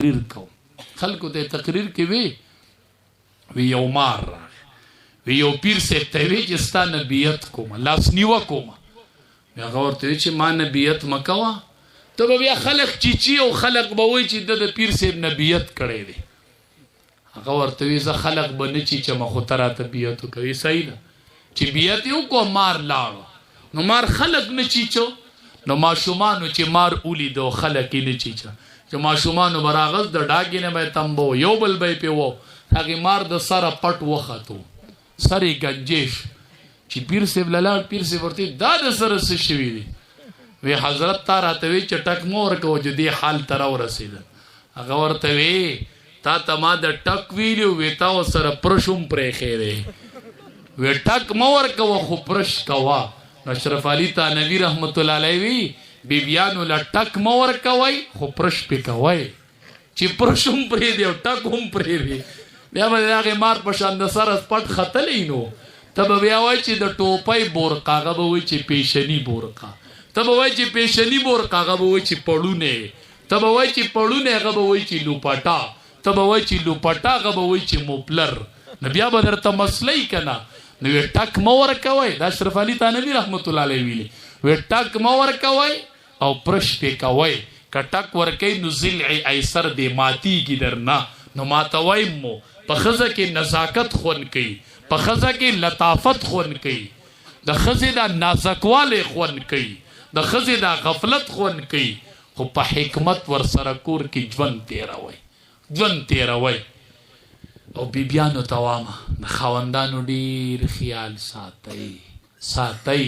تقریر کو خلکو ته تقریر کې وی یو مار وی یو پیر صاحب ته وی چې ستا نبیت کوم لاس نیوه کوم هغه ورته وی چې ما نبیت مکوه ته به بیا خلک چیچي او خلک به وایي چې د پیر صاحب نبیت کړی دی هغه ورته وی زه خلک به نه چیچم خو ته راته بیت وکوي صحیح ده چې بیت یې وکړو مار لاړو نو مار خلک نه چیچو نو ماشومانو چې مار ولیدو خلک یې نه چیچه چې ماشومانو به راغل د ډاګې نه به یې تمبو یو بل به یې پې و هغې مار د سره پټ وختو سر یې گنجیش چې پیر صاحب لاړ پیر صاحب ورته دا د سره څه شوي دي وی حضرت تا راته وی چې ټک مه ورکوه چې دې حال ته راورسېده هغه ورته وی تا ته ما د ټک ویلي وی تا ورسره پرش هم پرېښی دی وی ټک مه ورکوه خو پرش کوه اشرف علي تانوي رحمت الله علیه وی بیبیانو له ټک مه ورکوئ خو پرش پې کوئ چې پرش هم پرېږدي او ټک هم پرېږدي بیا به د هغې مار په شان د سره پټ ختلی نو ته به بیا وایي چې د ټوپۍ بورقه هغه به وایي چې پیشني بورقه ته به وایي چې پیشني بورقه هغه به وایي چې پړونې ته به وایي چې پړونې هغه به وایي چې لوپټه ته به وایي چې لوپټه هغه به وایي چې موپلر نو بیا به درته مسلئ که نه نو وی ټک مه ورکوئ دا اشرف علي تانوي رحمت الله علیه ویلي وی ټک مه ورکوئ او پرش پې کوئ که ټک ورکوئ نو ضلع ایسر دی ماتیږي در نه نو ماتوئ مو په ښځه کې نزاکت خوند کوي په ښځه کې لطافت خوند کوي د ښځې دا نازکوالی خوند کوي د ښځې دا غفلت خوند کوي خو په حکمت ورسره کور کې ژوند تېروئ او بیبیانو ته وامه د خاوندانو ډېر خیال ساتئ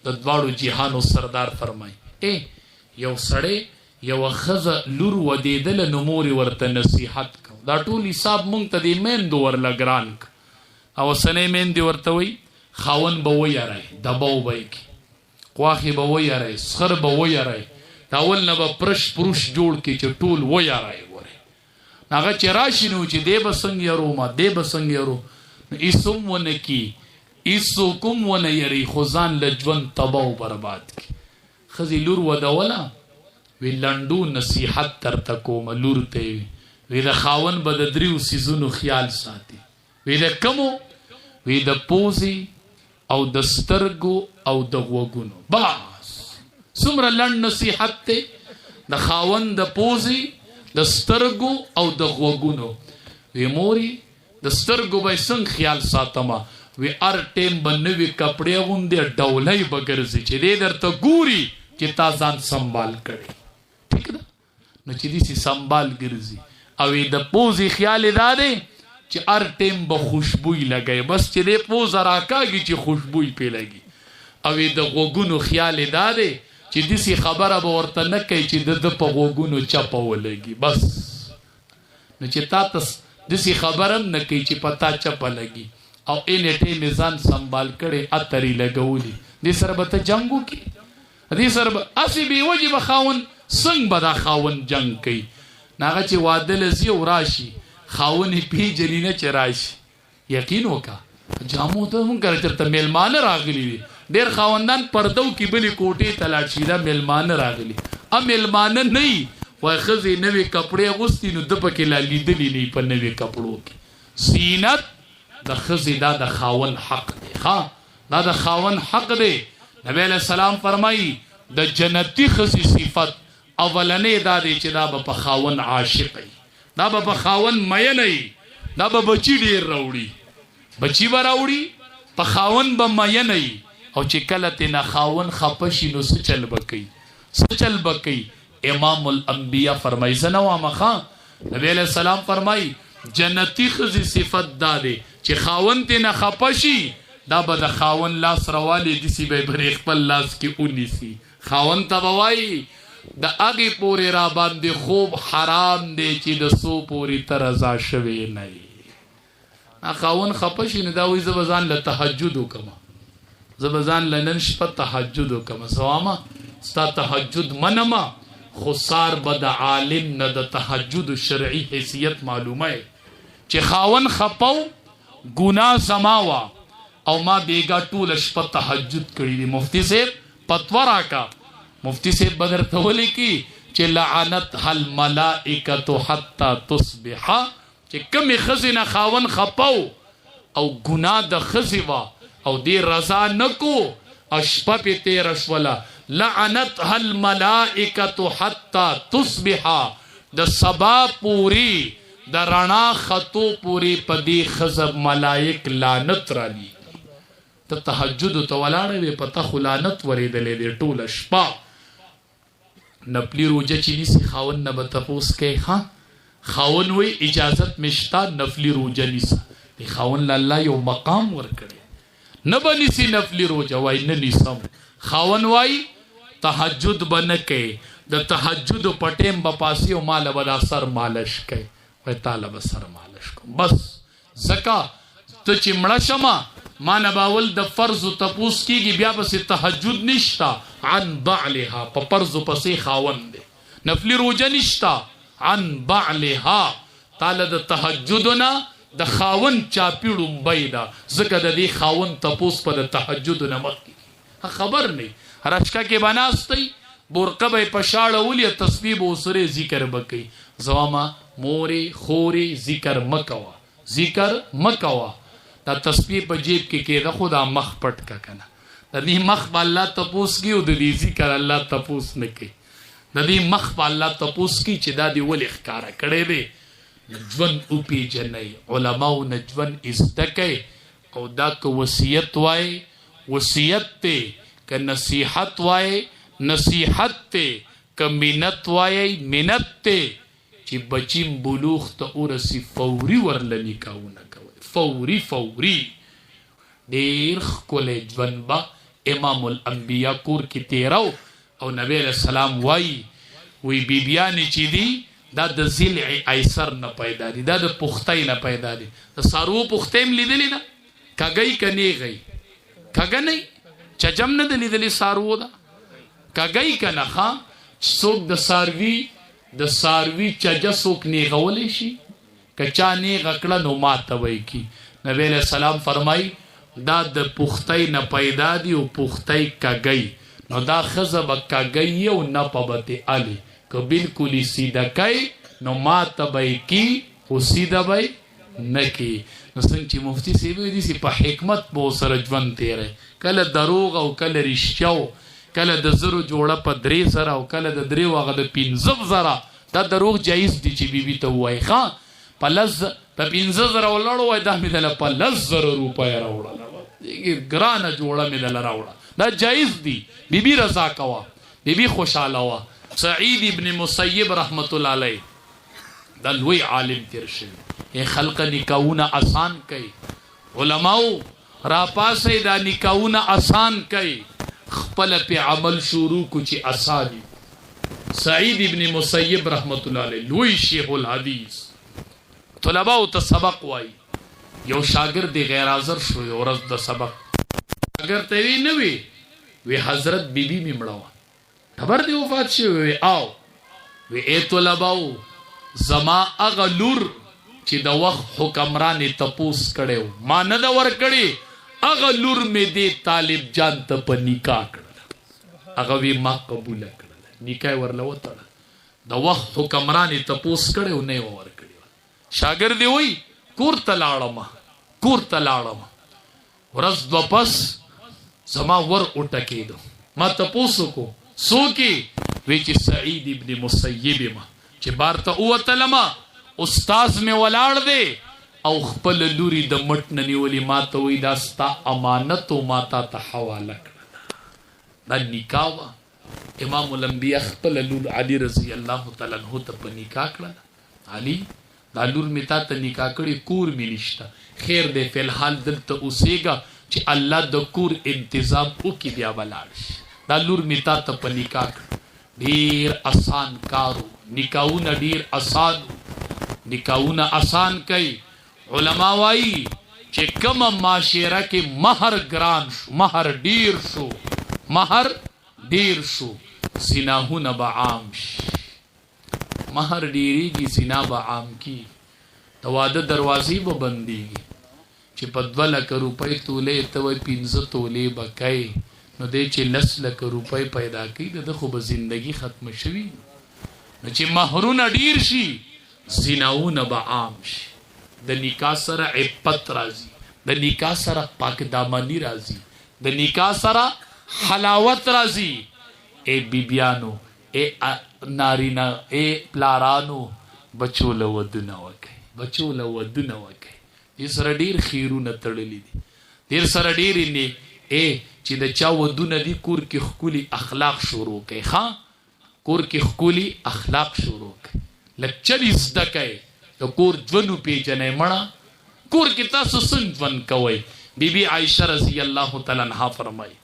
د دواړو جهانو سردار فرمایي یو سړی یوه ښځه لور ودېدله نو مور ورته نصیحت کو دا ټول حساب مونږ ته د میندو ورله ګران که او اوسنۍ میندې ورته وایي خاوند به ویری دبه به یې کړي غواښې به ویری سخر به ویری د اول نه به پرش پروش جوړ کړي چې ټول ویری هغه چې راشي نو چې دی به څنګه یرو ما دی به څنګه یرو نو هېڅ هم ونه کي هېڅوک هم ونه یری خو ځان له ژوند تباه او برباد کړي ښځې لور ودوله وی لنډو نصیحت درته کومه لور ته یې وی د خاوند به د دریو څیزونو خیال ساتي وی د کمو وی د پوزې او د سترګو او د غوږونو بس څومره لنډ نصیحت دی د خاوند د پوزې د سترګو او د غوږونو وی موري د سترګو به یې څنګه خیال ساتمه وی هر ټیم به نوي کپړې اغوندې ډولۍ به ګرځي چې دی درته ګوري چې تا ځان سنبال کړی ټیک ده نو چې داسې سنبال ګرځي او د پوزې خیال یې دا دی چې هر ټیم به خوشبوی لګوي بس چې دی پوزه راکاږي چې خوشبوی پې لګي او د غوږونو خیال یې دا دی چې داسې خبره به ورته نه کوي چې د په غوږونو چپه ولګي بس نو چې تا ته داسې خبره هم نه کوي چې په تا چپه لګي او اینې ټیم یې ځان سنبال کړی اترې لګولي دې سره به ته جنګ وکړي دې سره به هسې بې وجې به خاوند څنګه به دا خاوند جنګ کوي نو هغه چې واده له ځي او راشي خاوند یې پېژني نه چې راشي یقین وکړه جامو ته مونږ کله چېرته میلمانه راغلي دي ډېر خاوندان پردو کې بلې کوټې ته لاړ شي دا میلمانه راغلي میلمانه نه وي وایي ښځې نوې کپړې اغوستي نو ده پکې لا لیدلي نه وي په نوې کپړو کې زینت د ښځې دا د خاوند حق دی دا د خاوند حق دی نبی علیه السلام فرمایي د جنتي ښځې صفت اولنې دا دی چې دا به په خاوند عاشق وي دا به په خاوند مینه وي دا به بچي ډېر راوړي بچي به راوړي په خاوند به مینه وي او چې کله تینا خاوند خفه شي نو څه چل به کوي څه چل به کوي امام الانبیا فرمایي زه نه وایم ښه نبی علیه السلام فرمایي جنتي ښځې صفت دا دی چې خاوند تینا خفه شي دا به د خاوند لاس روالي داسې به یې پرې خپل لاس کې ونیسي خاوند ته به وایي د هغې پورې را باندې خوب حرام دی چې د څو پورې ته رضا شوې نه وي خاوند خفه شي نو دا وایي زه به ځان له تهجد وکړم زه به ځان له نن شپه تهجد وکړم څه وامه ستا تهجد منمه خو سار به د عالم نه د تهجد شرعي حیثیت معلومه چې خاوند خفه و ګناه زما وه او ما بیګا ټوله شپه تهجد کړي دي مفتي صاحب فتوا راکا مفتی صاحب به درته ولیکي چې لعنت هل ملائکه حتا تصبح، چې کمی خزینه خاون خپاو او ګناه د خزی وا او دی رضا نکو اشپا پی تیر شولا، لعنت هل ملائکه حتا تصبح، د سبا پوری د رڼا خطو پوری پدی خزب ملائک لعنت را لی. ته تهجد ته ولاړې وې پته خو لعنت ورېدلې دی ټوله شپه. نفلي روجه چې نیسي خاون نه به تپوس کوي، ها خاون وی اجازت مشتا نفلی روجه نیسا، دی خاون لاله یو مقام ورکړي نه به نیسی نفلی روجه، وای نه نیسم. خاون وای تهجد به نه کوي، د تهجد په ټیم به پاسي او ماله به دا سر مالش کوي، وای تاله به سر مالش کوم بس ځکه ته چې مړه شمه ما نه به اول د فرضو تپوس کېږي، بیا پسې تهجد نشتا عن بعلها، په فرضو پسې خاون دی، نفلی روجه نشتا عن بعلها، تعالی د تهجدنا د خاون چاپیړو بیدا زکه د دې خاون تپوس په د تهجدنا مخکې خبر نه رشکا کې بناستي برقه به پشاړه ولې تسبیح وسره ذکر بکې زوامه موري خوري ذکر مکوا، ذکر مکوا. دا تسبیح په جیب کې کېده خدا مخ پټ کا کنه، د دې مخ الله تپوس کی او د دې ذکر الله تپوس نه کوي، د دې مخ په الله تپوس کی چې دا دی ولې ښکارا کړی دی. ژوند او پیژنئ علماو نه ژوند ازده کوي او دا که وصیت وای وصیت ته، که نصیحت وای نصیحت ته، که منت وای منت ته، چې بچیم بلوغ ته ورسی فوري ورله نکاحونه کوي، فوري فوري. ډېر ښکلی ژوند به امام الانبیا کور کې تیراو او نبی علیہ السلام وی بیبیانی چی دی دا د ضلع ایسر نه پیدا دی، دا د پختای نه پیدا دی. د سارو پختیم لیدلی دا کگئی که نیغی کگا نی چجم نه د لیدلی سارو دا کگئی که نخوا سوک د ساروی چجا سوک نیغولی شي که چا نیغ اکڑا نو ماتوی کی. نبی علیہ السلام فرمائی دا د پختای نه پیدا دی او پختای کگئی، نو دا خزه به کگئی او نه پبتی علی که بلکلی سیده کئی نو ما تبای کی او سیده بای نکی. نو څنګه چې مفتی سیبوی دیسی په حکمت بو سره ژوند تیره، کله دروغ او کله رښتیاو، کله د زرو جوړه په 3 زره او کله د 3 هغه د 15 زره. دا دروغ جایز دی چې بیبي ته وای ښا په لز په 15 زره ولاړو وای دا مې دله په 10 روپۍ راوړله، ګرانه جوړه مې دله راوړه، دا جایز دی. بیبي رضا کوا، بیبي خوشاله وا. سعید ابن مسیب رحمت الله علیه دا لوی عالم تیر شوی، خلق نکاحونه آسان کوي، علماو را پاسې دا نکاحونه آسان کوي، خپل په عمل شروع کو چې آسانی. سعید ابن مسیب رحمت الله علیه لوی شیخ الحدیث، طلباو ته سبق وای. یو شاگرد غیر حاضر شو یو ورځ د سبق، اگر ته وی نه وی حضرت بیبی می مړه خبر دی وفات شوی، او وی ای طلباو زما اغه لور چې د وخت حکمران تپوس کړو ما نه دا ور کړی، اغه لور می دی طالب جان ته په نکاح کړل، اغه وی ما قبول کړل، نکاح ورله وتړه، د وخت حکمران تپوس کړو نه ور کړی. شاګرد وی کور ته لاړم ورځ دو پس زما ور اٹکیدو، ما تپوسو کو سوکی وی چې سعید ابن مسیب ما چې بارته اوتلما استاز میں ولاړ دے او خپل لوري د مټ ننیولی ما ته وی دا ستا امانت او ما ته حواله کړه. دا نکاح امام الانبیاء خپل لور علی رضی الله تعالی عنہ ته په نکاح کړه. علی دا لور می تا ته نکاح کړي، کور می نشته، خیر دې فی الحال دلته اوسېګا چې الله د کور انتظام وکي بیا ولاړ شي. دا لور می تا ته په نکاح کړه، ډیر آسان کارو، نکاحونه ډیر آسان، نکاحونه آسان کوي. علما وایي چې کومه معاشره کې مہر ګران شو، مہر ډیر شو، زناهونه به عام شي، مہر ډیریږي زنا به عام کی، د واده دروازې به بندېږي چې په 2 لک روپۍ تولې ته وایي 15 تولې به کوي، نو دی چې 10 لک روپۍ پیدا کوي د خو به زندگی ختم شوي. نو چې مہرونه ډیر شي زناونه به عام شي د نکاح سره عفت راځي د نکاح سره پاک دامنی راځي د نکاح سره حلاوت راځي اے بیبیانو اے نارینا اے پلارانو بچو له ودونه وکړي بچو له ودونه وکړي دې سره ډیر خیرونه تړلي دي دیر سره ډیر نه اے چې د چا ودونه دي کور کې خولي اخلاق شروع کوي ها کور کې خولي اخلاق شروع کوي لچري زده کوي د کور ژوندو پیژنې مړه کور کې تاسو څنګه ژوند کوئ بیبي عائشه رضی الله تعالی عنها فرمایي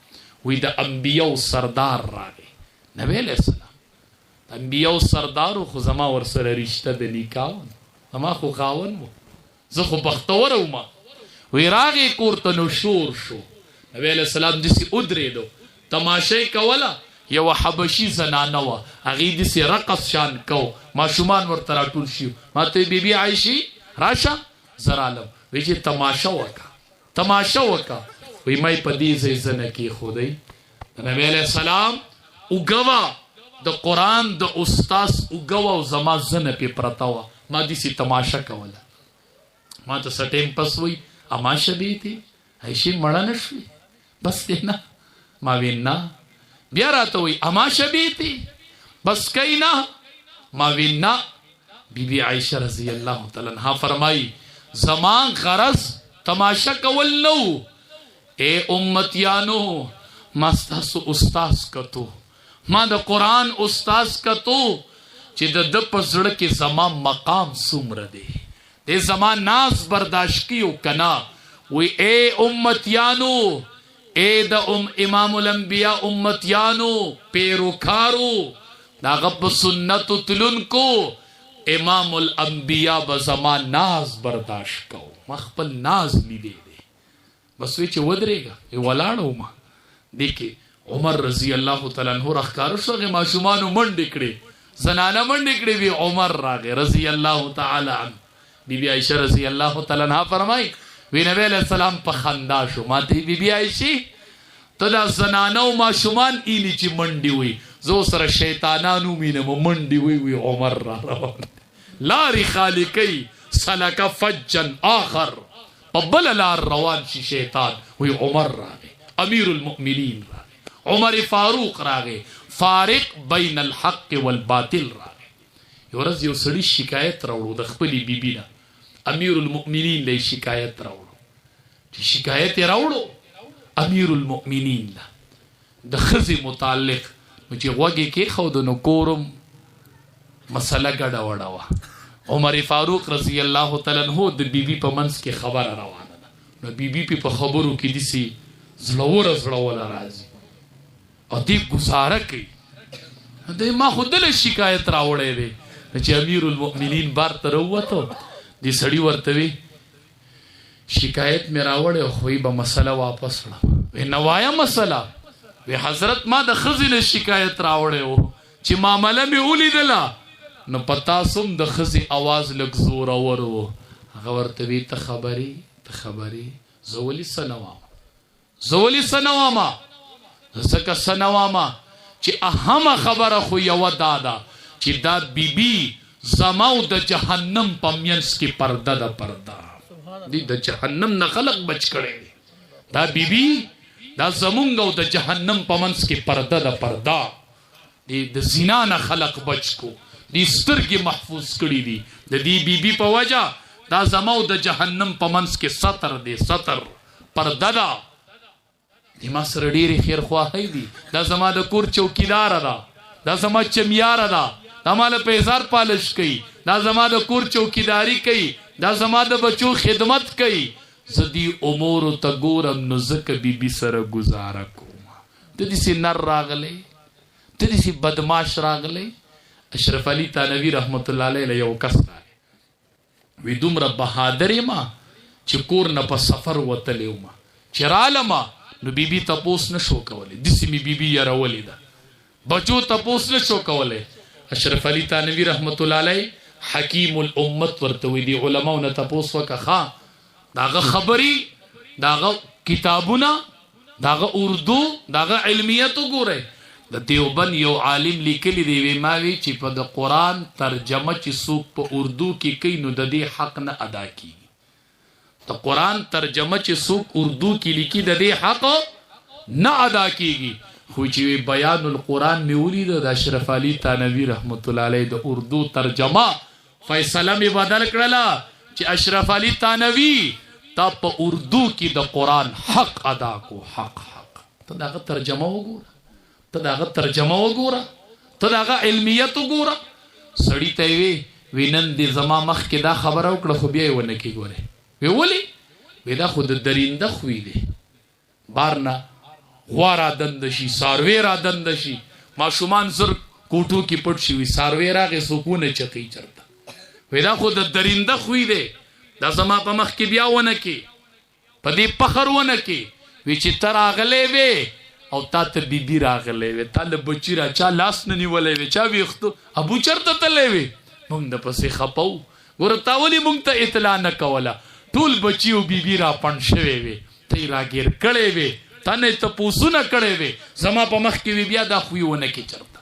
وی د انبیو سردار راغی نبی علیہ السلام انبیو سردارو خو زما ور سره رشتہ د نکاح زما خو خاون مو زه خو بختور وم وی راغی کور ته نو شور شو نبی علیہ السلام دسی ادریدو تماشې کوله یو حبشي زنانه و هغه دسی رقص شان کو ماشومان ورته راټول شي ماته بیبي عائشہ راشه زرالم وی چې تماشا وکا وی مې پدې زنه کې خدای نبی علیہ السلام وګوا د قران د استاد وګوا او زما زنه په پرتاوه ما دې سي تماشا کوله ما ته سټیم پس وی اما شبيتي عائشہ مړه نشوي بس نه ما وینا بیا راته وی اما شبيتي بس کینا ما وینا بیبي عائشہ رضی الله تعالی عنها فرمای زمان غرض تماشا کول نو اے امتیانو ما ستاسو استاذ کتو ما د قرآن استاذ کتو چې د پزړه کې زما مقام څومره دی د زما ناز برداشت کیو کنا وی اے امتیانو اے د امام الانبیاء امتیانو پیروکارو دا غب سنت تلونکو امام الانبیاء بزما ناز برداشت کو مخبل ناز لیدے دے بس وی چې ودرېګا ولاړو ما دیکي عمر رضی الله تعالی عنہ راخکار شو غي ماشومان منډ کړي زنانه منډ کړي وی عمر راغه رضی الله تعالی عنہ بیبي عائشہ رضی الله تعالی عنها فرمای وی نبی علیہ السلام په خندا شو ماته بیبي عائشہ تدا زنانه او ماشومان ایلی چې منډي وي زو سره شیطانانو مینه منډي وي عمر را روان لاری خالقی سلک فجن آخر قبل لار روان شي شیطان وی عمر راغه امیر المؤمنین راغه عمر فاروق راغه فارق بین الحق والباطل راغه یو ورځ یو سړي شکایت راوړو د خپلې بیبي نه امیر المؤمنین له شکایت راوړو چې شکایت راوړو امیر المؤمنین له د خزي متعلق چې وګي کې خو د نو کورم مسله ګډه وډه وا عمر فاروق رضی الله تعالی عنہ د بیبي په منځ کې خبره روانه ده نو بیبي په خبرو کې دي زړور راځي او دې گزاره کوي د ما خود له شکایت راوړې دي چې امیر المؤمنین بار تر وته دې سړی ورته وی شکایت مې راوړې خو به مسله واپس وړه نوایا مسله وی حضرت ما د خزینه شکایت راوړې وو چې معاملې مې ولیدله نو پتا سم د خزي आवाज لګ زور اور وو هغه ورته وی ته خبري زولي سنواما زکه سنواما چې اهم خبره خو یو دادا چې دا بیبي زماو د جهنم پمینس کې پرده دي د جهنم نه خلق بچ کړي دا بیبي دا زمونږ او د جهنم پمنس کې پرده دي د زنا نه خلق بچ کو دي سترګې محفوظ کړي دي د دې بیبي په وجه دا زماو د جهنم پمنس کې ستر پرده ده دی ما سره ډېرې خیر خواهی دي دا زما د کور چوکیدار ده دا زما چمیار ده دا ما له پیزار پالش کوي دا زما د کور چوکیداری کوي دا زما د بچو خدمت کوي زدي امور ته ګورم نو زکه بیبي سره گزاره کوم ته دې نر راغلی ته دې بدمعاش راغلی اشرف علي تانوي رحمت الله علیه یو کس راغی وی دومره بهادر ما چې کور نه په سفر وتلی وم چې رالمه نو بیبي تپوس نشو کولی دسی می بیبي یارولې ده بچو تپوس نشو کولی اشرف علي تانوي رحمت الله علیه حکیم الامت ورته وی دي علماء نه تپوس وکړه داغه خبري داغه کتابونه داغه اردو داغه علمیت وګوره د دیوبند یو عالم لیکلی دی وی ما وی چې په د قرآن ترجمه چې څوک په اردو کې کوي نو د دې حق نه ادا کیږي د قرآن ترجمه چې څوک اردو کې لیکي د دې حق نه ادا کیږي خو چې بیان القرآن می ولید د اشرف علي تانوي رحمت الله علیه د اردو ترجمه فیصله می بدل کړله چې اشرف علي تانوي تا په اردو کې د قرآن حق ادا کو حق ته داغه ترجمه وګوره ته داغه ترجمه وګوره ته داغه علمیت وګوره سړی ته وی نن دې زما مخ کې دا خبره وکړه خو بیا یې ونه کې ګوره وی ولې وی دا خو د درینده خوی دی بارنا غوا را دند شي ساروی را دند شي ماشومان زر کوټو کې پټ شي وي ساروی راغې سکونه چقي چرته وی دا خو د درینده خوی دی دا زما په مخ کې بیا ونه کې په دې فخر ونه کې وی چې ته راغلی وې او تا ته بیبي راغلی وې تا له بچي را چا لاس نه نیولی وې چا ویښتو ابو چرته تللی وې موږ د پسې خپه وو ګوره تا ولې موږ ته اطلاع نه کوله ټول بچي او بیبي را پڼ شوی وې ته یې راګیر کړی وې تا نه یې تپوسونه کړی وې زما په مخ کې وي بیا دا خوی ونه کې چرته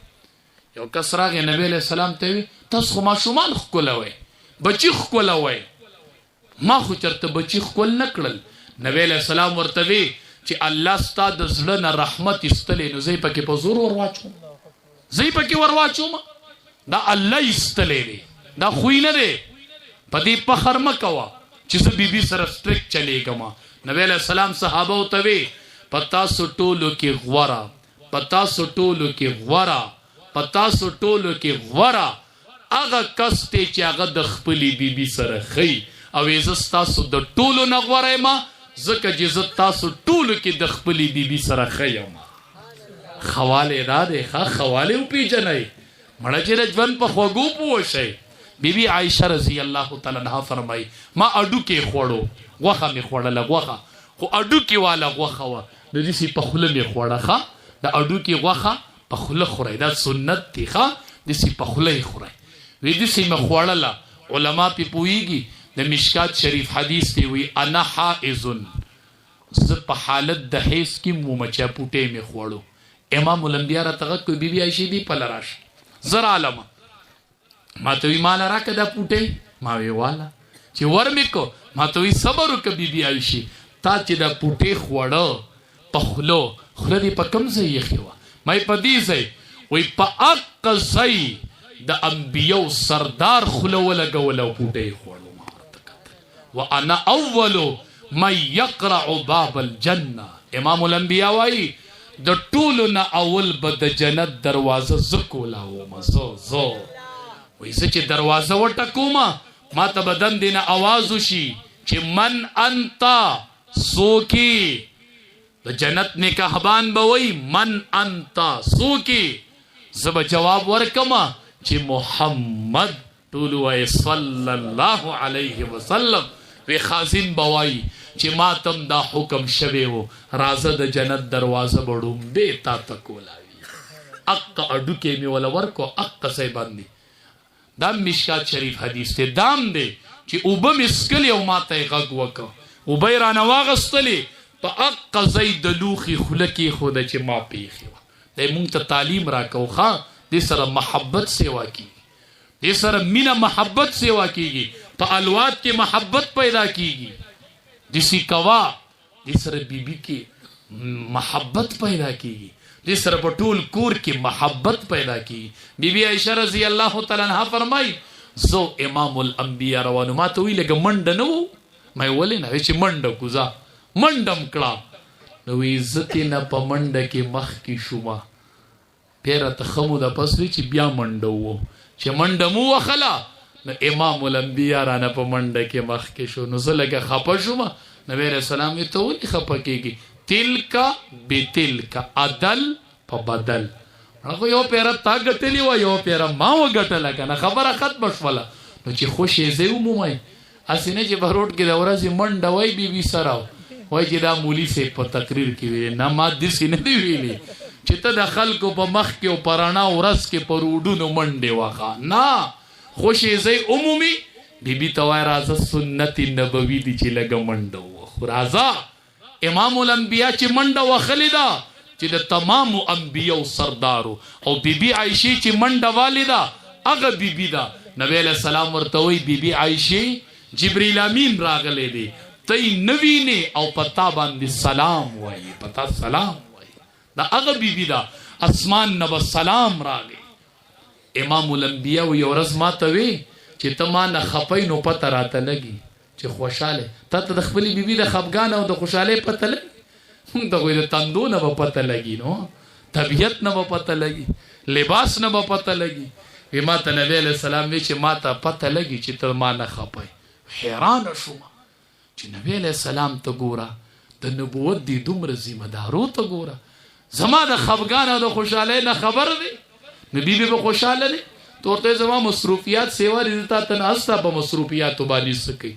یو کس راغی نبی علیه السلام ته وي تاسو خو ماشومان ښکلوئ بچي ښکلوئ ما خو چرته بچي ښکل نه کړل نبی علیه السلام ورته وی چې الله ستا د زړه نه رحمت ایستلی نو زه یې پکې په زور ورواچوم زه یې پکې ورواچوم دا الله ایستلی دی دا خوی نه دی په دې فخر مه کوه چې زه بیبي سره سټریک چلیږم نبی علیه السلام صحابه ورته وی په تاسو ټولو کې غوره په تاسو ټولو کې غوره په تاسو ټولو کې غوره هغه کس دی چې هغه د خپلې بیبي سره ښي او زه ستاسو د ټولو نه غوره یم ځکه چې زه تاسو ټولو کې د خپلې بیبي سره ښه یم خواله دا دی ښه خواله وپېژنئ مړه چې د ژوند په خوږو پوه شئ بیبي عایشه رضی الله تعالی عنها فرمایي ما اډوکې خوړو غوښه مې خوړله غوښه خو اډوکې والا غوښه وه نو داسې په خوله مې خوړه ښه د اډوکې غوښه په خوله خورئ دا سنت دی ښه داسې په خوله یې خورئ وی داسې مې خوړله علما پې پوهېږي د مشکات شریف حدیث دی وی انا حائزن زه په حالت د حیض کې مومچا پوټې مې خوړو امام الانبیا راته غږ کړ بیبي عایشې دی پله راشه زه رالمه ما ته وی ماله راکړه دا پوټې ما وی واله چې ور مې کو ما ته وی صبر وکړه بیبي عایشې تا چې دا پوټې خوړه په خولو خوله دې په کوم ځای یخې وه ما یې په دې ځای وی په حق ځای د انبیو سردار خوله ولګوله او پوټې یې خوړو وانا اول من یقرع باب الجنه امام الانبیاء وايي د ټولو نه اول به د جنت دروازه زه کولاوم زه وایي زه چې دروازه وټکوم ما ته بدن دینه آواز وشي چې من انتا سوکی د جنت نگهبان به وایي من انتا سوکی زه به جواب ورکم چې محمد ټولو وایي صلی الله علیه وسلم وی خازن بوای چې ما تم دا حکم شوی و رازه د جنت دروازه بړوم به تا تکولاوی اق اډو کې می ولا ورکو اق سي باندې دا مشکات شریف حدیث ته دام دی چې او به مسکل او ما ته غږ وکړه او به رانه واغستلې په اق زید لوخي خلکی خود چې ما پیخي د مونږ ته تعلیم راکوخه د سره محبت سیوا کی د سره مینا محبت سیوا کیږي په الواد کې محبت پیدا کیږي دسی کوا د سره بیبي کې محبت پیدا کیږي د سره په ټول کور کې محبت پیدا کیږي بیبي عائشہ رضی الله تعالی عنها فرمای زو امام الانبیاء روانو ما ته وی لګ منډ نو مې ولې نه چې منډ کوزا منډم کړه نو عزت نه په منډ کې مخ کې شوما پیر ته خمو د پسوي چې بیا منډ وو چې منډ مو وخلا نو امام الانبیاء رانه په منډه کې مخ کې شو نو زه لږه خپه شوم نبی رسول الله ته ولې خپه کېږي تلکا بتلکا عدل په بدل هغه یو پیر تا ګټلی و یو پیر ما وګټله کنه خبره ختم شوله نو چې خوشې زه ومومای اسینه چې په روډ کې د ورځې منډه وای بي بي سره وای چې دا مولوی سي په تقریر کې ویل نه ما دې سینه دی ویلي چې ته د خلکو په مخ کې او پرانا ورځ کې په روډونو منډه واخا نه خوشې زی عمومي بیبي توای رازه سنت نبوي دي چې لګ منډه و خو رازه امام الانبیاء چې منډه وخلی دا چې د تمام انبیو سردارو. او بیبي عائشه چې منډه والده هغه بیبي دا. نبی علیہ السلام ورته وی بیبي عائشه جبرئیل امین راغلی دی تی نوینه او پتا باندې سلام وایي، پتا سلام وایي. دا هغه بیبي دا اسمان نب سلام راغی. امام الانبیاء یو ورځ ماته وی چې ته ما نه خپای نو پته راته لګي چې خوشاله ته د خپلې بیبي د خفګان او د خوشحالۍ پته لګي. مونږ ته وایي د تندو نه به پته لګي، نو طبیعت نه به پته لګي، لباس نه به پته لګي. وی ما ته نبی علیہ السلام وی چې ما ته پته لګي چې ته ما نه خپای. حیران شوم چې نبی علیہ السلام ته ګوره د نبوت دی دومره ذمہ دارو ته ګوره، زما د خفګان او د خوشحالۍ نه خبر دی. نو بیبي به خوشحاله دی. تو زما مصروفیات سیوا دیتا تن استا په مصروفیات باندې سکی،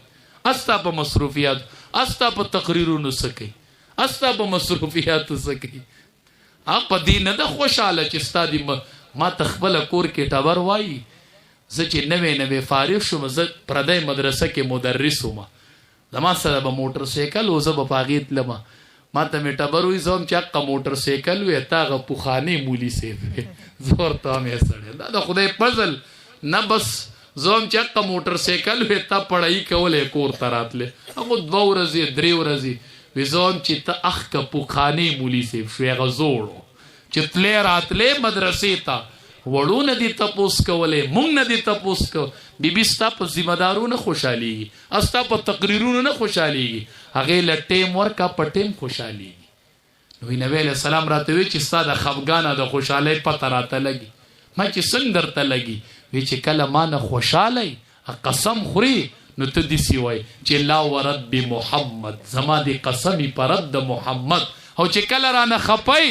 استا په مصروفیات، استا په تقریرونو سکی، استا په مصروفیات سکی. اپ دې نه د خوشاله چې ستادي ما تخبل کور کې ټبر وای. زه چې نوې فارغ شوم، زه پردای مدرسه کې مدرس وم، زما سره به موټر سایکل او زه به پاغیت لمه. ما ته می ټبر وې زوم چې حق موټر سایکل وې تاغه پوخانی مولی سیف زور ته مې سړی دا د خدای فضل نه. بس زوم چې حق موټر سایکل وې تا پړای کولې کور تراتله هغه 2 ورځې 3 ورځې وې زوم چې ته اخ کا پوخانی مولی سیف شوې غزوړو چې تلې راتلې مدرسې ته وړو نه دي تپوس کولې، مونږ نه دي تپوس کو. بیبي ستا په ذمہ دارو نه خوشحالي، استا په تقریرونو نه خوشحالي، هغه لټیم ورکا پټیم خوشحالي. نو نبی علیہ السلام راته وی چې ستا د خفګان د خوشحالۍ پته راته لګي. ما چې څنګه درته لګي؟ وی چې کله ما نه خوشحالي قسم خوري نو ته دې سی وای چې لا ورب محمد، زما دې قسمی پر رب د محمد. او چې کله را نه خپای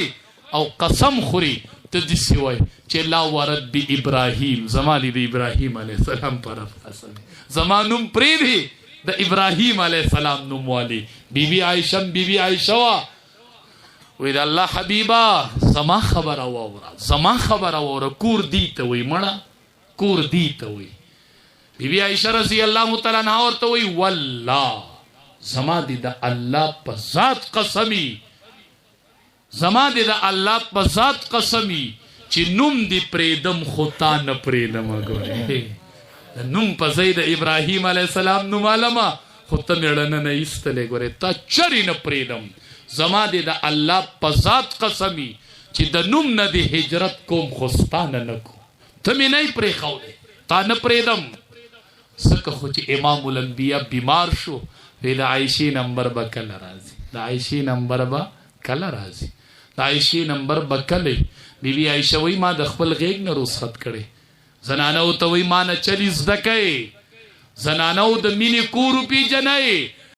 او قسم خوري ته دې سی وای چې لا ورب ابراهیم، زما دې د ابراهیم علیه السلام پر قسم. زما نوم پرې دی د ابراهیم علیه السلام نوم والی. بیبي عائشه بیبي عائشه وا وی د الله حبیبا زما خبر اوره، زما خبر اوره، کور دی ته وی مړه، کور دی ته وی. بیبي عائشه رضی الله تعالی عنها ورته وی والله زما دې د الله په ذات قسمی، زما دې د الله په ذات قسمی چې نوم دې پریدم خو تا نه پریدم. ګوره نوم په ځای د ابراهیم علیه السلام نوم علما خو ته مېړه نه ایستلې. ګوره تا چرې نه پریدم، زما دې د الله په ذات قسمی چې د نوم نه دې هجرت کوم خو ستا نه کو، ته مې نه پرېښودې، تا نه پریدم. ځکه خو چې امام الانبیاء بیمار شو، وی د عایشې نمبر به کله راځي، د عایشې نمبر به کله راځي، د عایشې نمبر به کله. بیبي عایشه وی ما د خپل غیږ نه رخصت کړي. زنانو ته وی ما نه چلی زده کوي، زنانو د مینې کور پیژنئ،